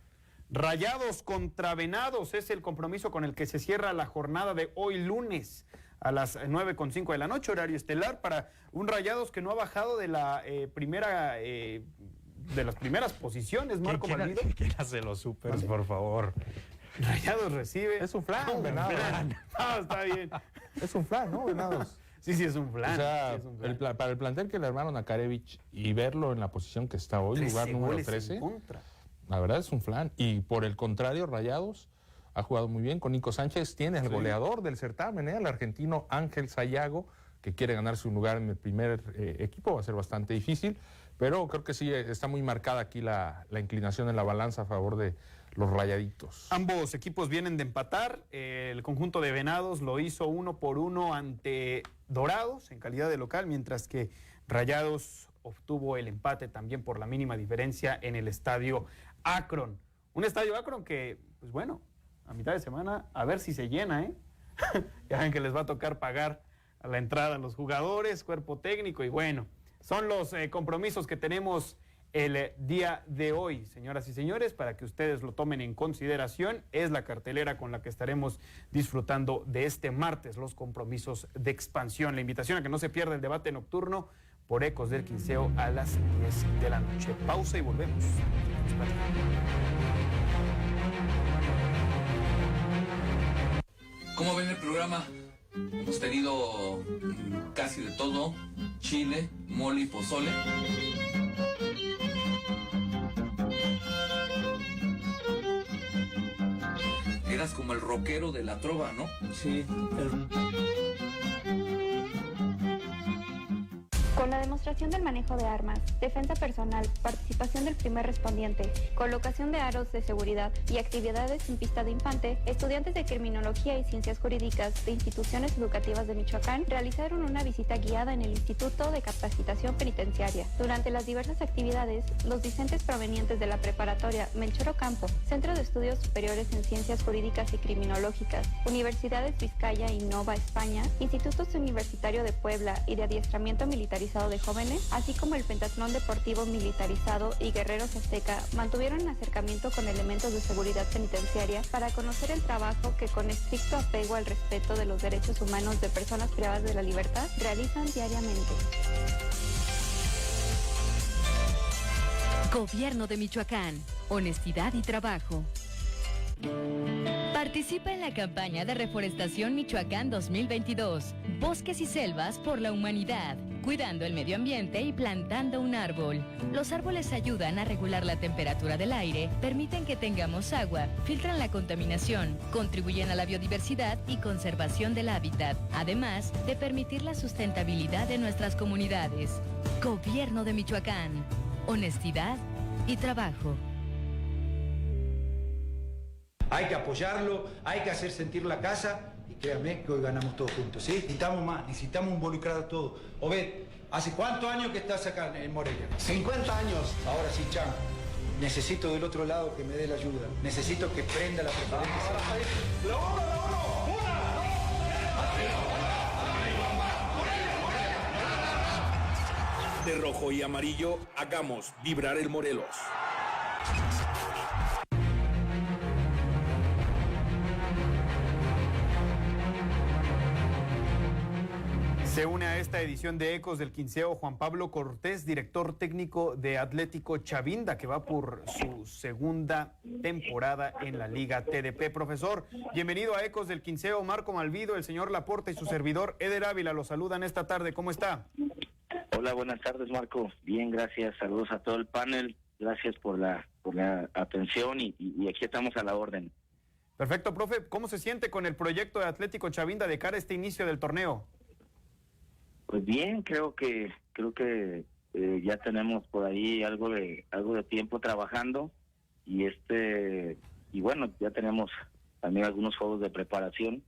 A: Rayados contra Venados es el compromiso con el que se cierra la jornada de hoy lunes a las 9:05 de la noche, horario estelar, para un Rayados que no ha bajado de la primera de las primeras posiciones, Marco Malvido.
H: ¿Quién hace los supers, por favor?
A: Rayados recibe.
C: Es un flan, Venados.
A: Está bien.
C: Es un flan, ¿no, Venados?
A: Sí, es un flan.
C: O sea,
A: sí, es un flan.
C: para el plantel que le armaron a Karevich y verlo en la posición que está hoy, lugar número 13, la verdad es un flan. Y por el contrario, Rayados ha jugado muy bien con Nico Sánchez. Tiene el goleador del certamen, el argentino Ángel Sayago, que quiere ganarse un lugar en el primer equipo. Va a ser bastante difícil, pero creo que sí está muy marcada aquí la inclinación en la balanza a favor de los Rayaditos.
A: Ambos equipos vienen de empatar. El conjunto de Venados lo hizo 1-1 ante Dorados en calidad de local, mientras que Rayados obtuvo el empate también por la mínima diferencia en el estadio Akron. Un estadio Akron que, pues bueno, a mitad de semana a ver si se llena, ¿eh? Ya ven que les va a tocar pagar a la entrada a los jugadores, cuerpo técnico, y bueno, son los compromisos que tenemos el día de hoy, señoras y señores, para que ustedes lo tomen en consideración. Es la cartelera con la que estaremos disfrutando de este martes, los compromisos de expansión. La invitación a que no se pierda el debate nocturno por Ecos del Quinceo a las 10 de la noche. Pausa y volvemos.
M: ¿Cómo ven el programa? Hemos tenido casi de todo: chile, mole y pozole. Eras como el rockero de la trova, ¿no?
N: Sí.
O: Con la demostración del manejo de armas, defensa personal, participación del primer respondiente, colocación de aros de seguridad y actividades en pista de infante, estudiantes de Criminología y Ciencias Jurídicas de instituciones educativas de Michoacán realizaron una visita guiada en el Instituto de Capacitación Penitenciaria. Durante las diversas actividades, los discentes provenientes de la preparatoria Melchor Ocampo, Centro de Estudios Superiores en Ciencias Jurídicas y Criminológicas, Universidades Vizcaya y Nova España, Institutos Universitario de Puebla y de Adiestramiento Militarizado de Jóvenes, así como el Pentatlón Deportivo Militarizado y Guerreros Azteca, mantuvieron un acercamiento con elementos de seguridad penitenciaria para conocer el trabajo que, con estricto apego al respeto de los derechos humanos de personas privadas de la libertad, realizan diariamente.
D: Gobierno de Michoacán. Honestidad y trabajo. Participa en la campaña de reforestación Michoacán 2022. Bosques y selvas por la humanidad, cuidando el medio ambiente y plantando un árbol. Los árboles ayudan a regular la temperatura del aire, permiten que tengamos agua, filtran la contaminación, contribuyen a la biodiversidad y conservación del hábitat, además de permitir la sustentabilidad de nuestras comunidades. Gobierno de Michoacán. Honestidad y trabajo.
P: Hay que apoyarlo, hay que hacer sentir la casa y créanme que hoy ganamos todos juntos, ¿sí? Necesitamos más, necesitamos involucrar a todos. Obed, ¿hace cuántos años que estás acá en Morelia? 50 años. Ahora sí, Chan, necesito del otro lado que me dé la ayuda. Necesito que prenda la preferencia.
Q: De rojo y amarillo, hagamos vibrar el Morelos.
A: Se une a esta edición de Ecos del Quinceo Juan Pablo Cortés, director técnico de Atlético Chavinda, que va por su segunda temporada en la Liga TDP. Profesor, bienvenido a Ecos del Quinceo. Marco Malvido, el señor Laporta y su servidor Eder Ávila lo saludan esta tarde. ¿Cómo está?
R: Hola, buenas tardes, Marco. Bien, gracias. Saludos a todo el panel. Gracias por la atención y aquí estamos a la orden.
A: Perfecto, profe. ¿Cómo se siente con el proyecto de Atlético Chavinda de cara a este inicio del torneo?
R: Pues bien, creo que ya tenemos por ahí algo de tiempo trabajando y bueno, ya tenemos también algunos juegos de preparación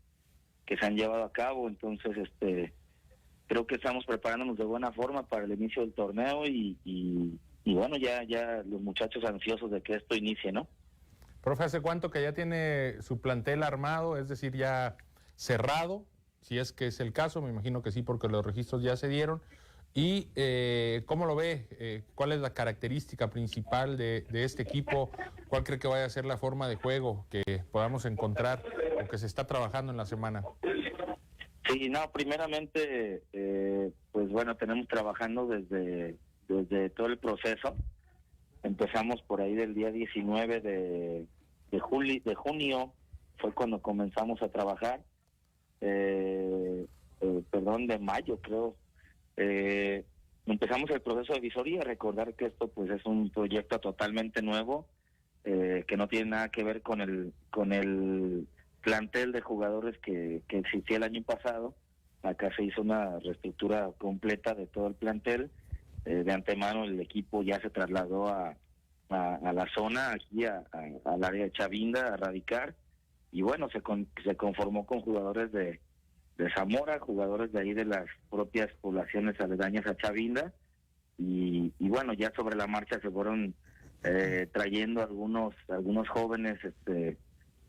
R: que se han llevado a cabo, entonces creo que estamos preparándonos de buena forma para el inicio del torneo y bueno, ya los muchachos ansiosos de que esto inicie, ¿no?
C: Profe, ¿hace cuánto que ya tiene su plantel armado, es decir, ya cerrado? Si es que es el caso, me imagino que sí, porque los registros ya se dieron. ¿Y cómo lo ve? ¿Cuál es la característica principal de este equipo? ¿Cuál cree que vaya a ser la forma de juego que podamos encontrar o que se está trabajando en la semana?
R: Sí, no, primeramente, pues bueno, tenemos trabajando desde todo el proceso. Empezamos por ahí del día 19 de junio, fue cuando comenzamos a trabajar. De mayo, creo. Empezamos el proceso de visoría. Recordar que esto pues es un proyecto totalmente nuevo, que no tiene nada que ver con el plantel de jugadores que existía el año pasado. Acá se hizo una reestructura completa de todo el plantel. De antemano el equipo ya se trasladó a la zona, aquí al área de Chavinda, a radicar, y bueno, se conformó con jugadores de Zamora, jugadores de ahí de las propias poblaciones aledañas a Chavinda, y bueno, ya sobre la marcha se fueron trayendo algunos jóvenes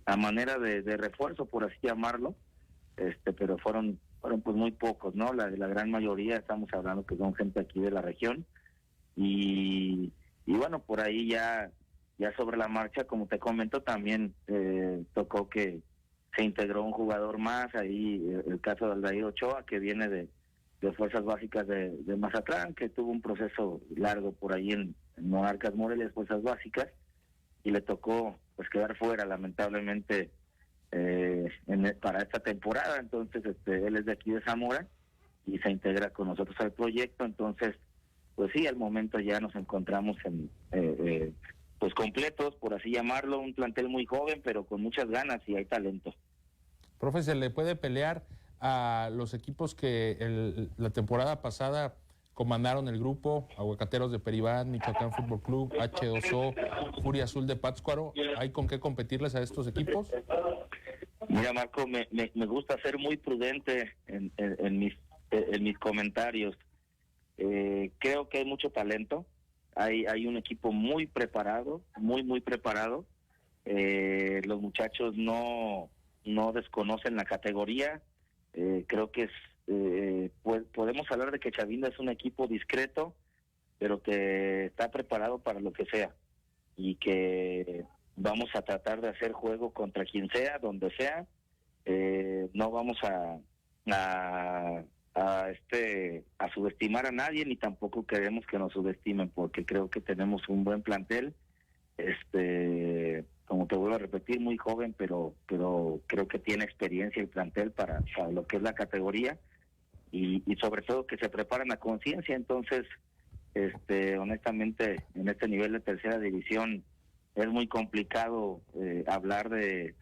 R: a manera de refuerzo, por así llamarlo, pero fueron pues muy pocos, ¿no? La gran mayoría, estamos hablando que son gente aquí de la región, y bueno, por ahí ya sobre la marcha, como te comento, también tocó que se integró un jugador más, ahí el caso de Aldair Ochoa, que viene de Fuerzas Básicas de Mazatlán, que tuvo un proceso largo por ahí en Monarcas Morelia, Fuerzas Básicas, y le tocó pues quedar fuera, lamentablemente, para esta temporada. Entonces él es de aquí de Zamora y se integra con nosotros al proyecto. Entonces pues sí, al momento ya nos encontramos pues completos, por así llamarlo, un plantel muy joven pero con muchas ganas y hay talento.
C: Profe, ¿se le puede pelear a los equipos que la temporada pasada comandaron el grupo? Aguacateros de Peribán, Michoacán Fútbol Club, H2O, Furia Azul de Pátzcuaro. ¿Hay con qué competirles a estos equipos?
R: Mira, Marco, me gusta ser muy prudente en mis comentarios. Creo que hay mucho talento, hay un equipo muy preparado, muy preparado. Los muchachos no desconocen la categoría. Creo que podemos hablar de que Chavinda es un equipo discreto, pero que está preparado para lo que sea, y que vamos a tratar de hacer juego contra quien sea, donde sea. No vamos a subestimar a nadie, ni tampoco queremos que nos subestimen, porque creo que tenemos un buen plantel, como te vuelvo a repetir, muy joven, pero creo que tiene experiencia el plantel para lo que es la categoría, y sobre todo que se preparan a conciencia. Entonces honestamente, en este nivel de tercera división es muy complicado hablar de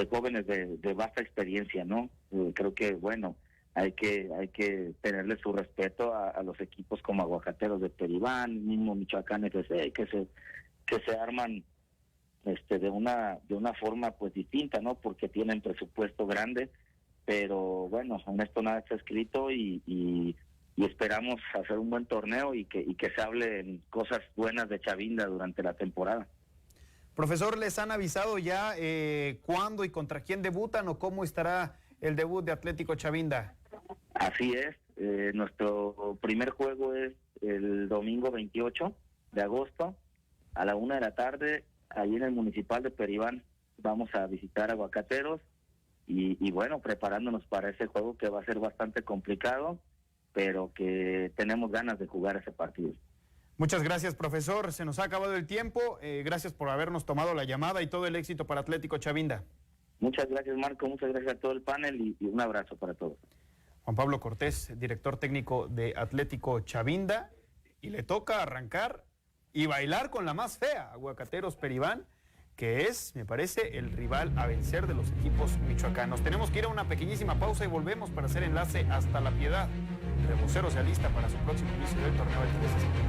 R: jóvenes de vasta experiencia, ¿no? Creo que, bueno, hay que tenerle su respeto a los equipos como Aguacateros de Peribán, mismo Michoacán FC, que se arman de una forma pues distinta, ¿no? Porque tienen presupuesto grande, pero bueno, en esto nada está escrito, y esperamos hacer un buen torneo y que se hablen cosas buenas de Chavinda durante la temporada.
A: Profesor, ¿les han avisado ya cuándo y contra quién debutan o cómo estará el debut de Atlético Chavinda?
R: Así es, nuestro primer juego es el domingo 28 de agosto a la 1:00 p.m, ahí en el Municipal de Peribán. Vamos a visitar Aguacateros y bueno, preparándonos para ese juego que va a ser bastante complicado, pero que tenemos ganas de jugar ese partido.
A: Muchas gracias, profesor. Se nos ha acabado el tiempo. Gracias por habernos tomado la llamada y todo el éxito para Atlético Chavinda.
R: Muchas gracias, Marco. Muchas gracias a todo el panel y un abrazo para todos.
A: Juan Pablo Cortés, director técnico de Atlético Chavinda. Y le toca arrancar y bailar con la más fea, Aguacateros Peribán, que es, me parece, el rival a vencer de los equipos michoacanos. Tenemos que ir a una pequeñísima pausa y volvemos para hacer enlace hasta La Piedad. Reboceros se alista para su próximo inicio del torneo del 13 de septiembre.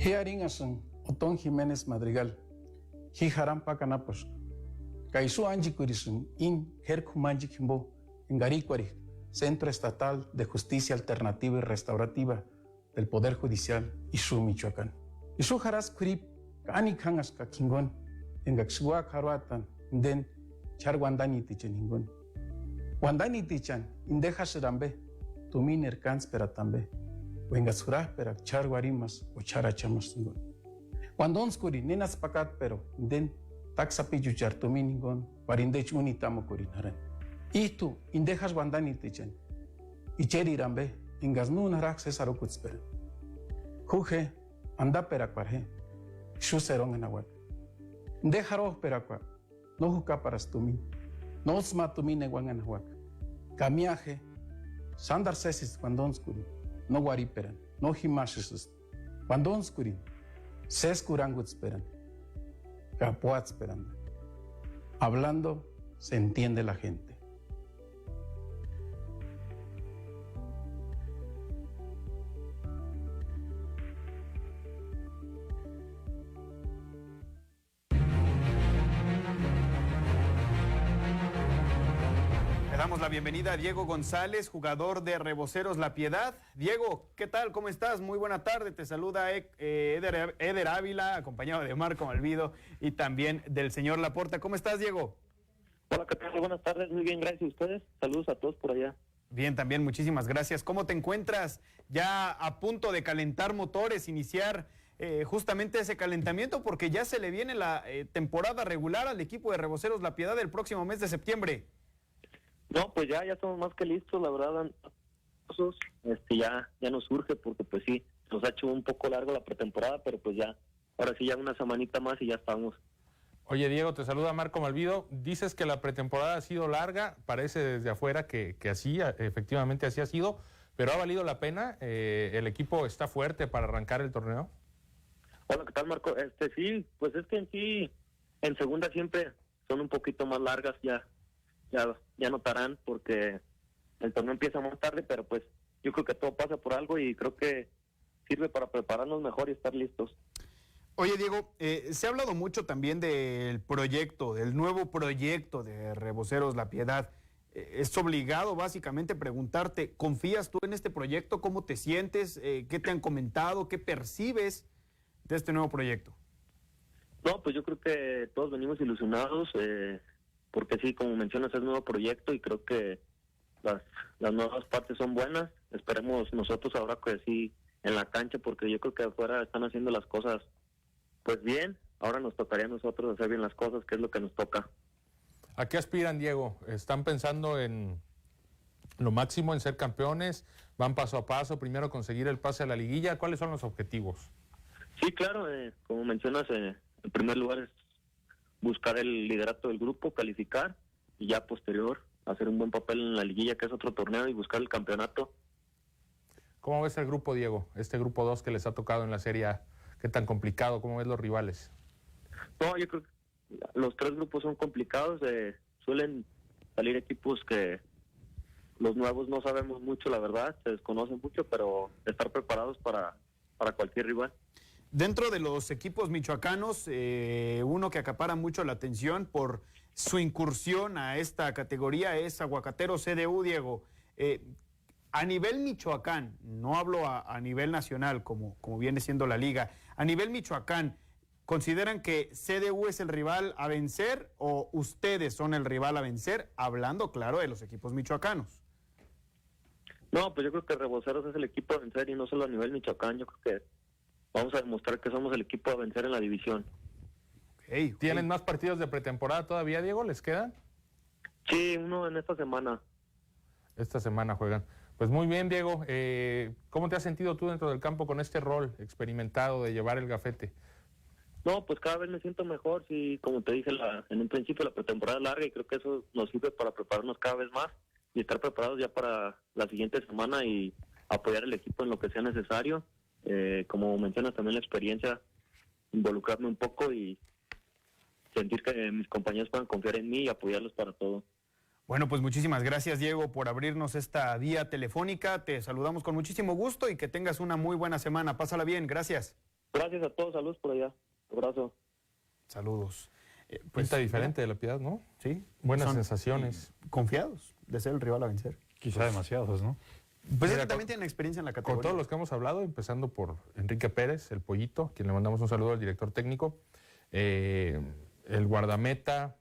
N: Hearingasan Otón Jiménez Madrigal, Hijaran Pacanapos, Kaisu Anji Kurisun, In Herkumanji Kimbo, en Garicuari, Centro Estatal de Justicia Alternativa y Restaurativa del Poder Judicial, Isu Michoacán. Isu Jaras Kurip, Kani Kangas Kakingón, en Gaxua Karuatan, Den Char Wandani Ticheningon. Wandani Tichan, Indeja Serambe, Tumin Erkans Peratambe. Venga surah pero char guarimas o chara chamas tungon. Cuando onskuri nenas pakat pero den taxapi juchar tuminingon warindech unitamo kurinaran. Itu indejas wandani tichen. Icheri rambe ingas nun harak cesaro kutsper. Juje anda perakwarhe. Shuserong enawat. Indejaro perakwa. No juka para tumin. No sma tumin ewan enawak. Kamiaje. Sandar sesis cuando onskuri. No guariperan, no himashisus. Cuando onskurin, ses kuranguts esperan, capuats esperando. Hablando, se entiende la gente.
A: Damos la bienvenida a Diego González, jugador de Reboceros La Piedad. Diego, ¿qué tal? ¿Cómo estás? Muy buena tarde. Te saluda Eder Ávila, acompañado de Marco Malvido y también del señor Laporta. ¿Cómo estás, Diego?
S: Hola, ¿qué tal? Buenas tardes. Muy bien, gracias a ustedes. Saludos a todos por allá.
A: Bien, también muchísimas gracias. ¿Cómo te encuentras? Ya a punto de calentar motores, iniciar justamente ese calentamiento, porque ya se le viene la temporada regular al equipo de Reboceros La Piedad el próximo mes de septiembre.
S: No, pues ya estamos más que listos, la verdad. Ya nos surge porque pues sí, nos ha hecho un poco largo la pretemporada, pero pues ya, ahora sí ya una semanita más y ya estamos.
C: Oye, Diego, te saluda Marco Malvido. Dices que la pretemporada ha sido larga, parece desde afuera que así, efectivamente así ha sido, pero ha valido la pena. ¿El equipo está fuerte para arrancar el torneo?
S: Hola, ¿qué tal, Marco? Sí, pues es que en segunda siempre son un poquito más largas, ya notarán, porque el torneo empieza más tarde, pero pues yo creo que todo pasa por algo y creo que sirve para prepararnos mejor y estar listos.
A: Oye, Diego, se ha hablado mucho también del proyecto, del nuevo proyecto de Reboceros La Piedad. Es obligado básicamente preguntarte, ¿confías tú en este proyecto? ¿Cómo te sientes? ¿Qué te han comentado? ¿Qué percibes de este nuevo proyecto?
S: No, pues yo creo que todos venimos ilusionados, porque sí, como mencionas, es un nuevo proyecto y creo que las nuevas partes son buenas. Esperemos nosotros ahora que sí en la cancha, porque yo creo que afuera están haciendo las cosas pues bien. Ahora nos tocaría a nosotros hacer bien las cosas, que es lo que nos toca.
C: ¿A qué aspiran, Diego? ¿Están pensando en lo máximo, en ser campeones? ¿Van paso a paso? Primero conseguir el pase a la liguilla. ¿Cuáles son los objetivos?
S: Sí, claro, como mencionas, en primer lugar es buscar el liderato del grupo, calificar y ya posterior hacer un buen papel en la liguilla, que es otro torneo, y buscar el campeonato.
C: ¿Cómo ves el grupo, Diego? Este grupo 2 que les ha tocado en la Serie A, ¿qué tan complicado? ¿Cómo ves los rivales?
S: No, yo creo que los tres grupos son complicados, suelen salir equipos que los nuevos no sabemos mucho, la verdad, se desconocen mucho, pero estar preparados para cualquier rival.
A: Dentro de los equipos michoacanos, uno que acapara mucho la atención por su incursión a esta categoría es Aguacateros CDU, Diego. A nivel Michoacán, no hablo a nivel nacional como viene siendo la liga, a nivel Michoacán, ¿consideran que CDU es el rival a vencer o ustedes son el rival a vencer? Hablando, claro, de los equipos michoacanos.
S: No, pues yo creo que Reboceros es el equipo a vencer y no solo a nivel Michoacán. Yo creo que vamos a demostrar que somos el equipo a vencer en la división.
C: ¿Tienen más partidos de pretemporada todavía, Diego? ¿Les quedan?
S: Sí, uno en esta semana.
C: Esta semana juegan. Pues muy bien, Diego. ¿Cómo te has sentido tú dentro del campo con este rol experimentado de llevar el gafete?
S: No, pues cada vez me siento mejor. Sí, como te dije en un principio, la pretemporada es larga y creo que eso nos sirve para prepararnos cada vez más y estar preparados ya para la siguiente semana y apoyar al equipo en lo que sea necesario. Como mencionas también la experiencia, involucrarme un poco y sentir que mis compañeros puedan confiar en mí y apoyarlos para todo.
A: Bueno, pues muchísimas gracias, Diego, por abrirnos esta vía telefónica. Te saludamos con muchísimo gusto y que tengas una muy buena semana. Pásala bien, gracias.
S: Gracias a todos, saludos por allá. Abrazo.
A: Saludos.
C: Pinta diferente de La Piedad, ¿no?
A: Sí.
C: Buenas sensaciones.
A: Confiados de ser el rival a vencer.
H: Quizá demasiados, ¿no?
A: Pues mira, también tienen experiencia en la categoría.
C: Con todos los que hemos hablado, empezando por Enrique Pérez, el Pollito, quien le mandamos un saludo al director técnico, el guardameta,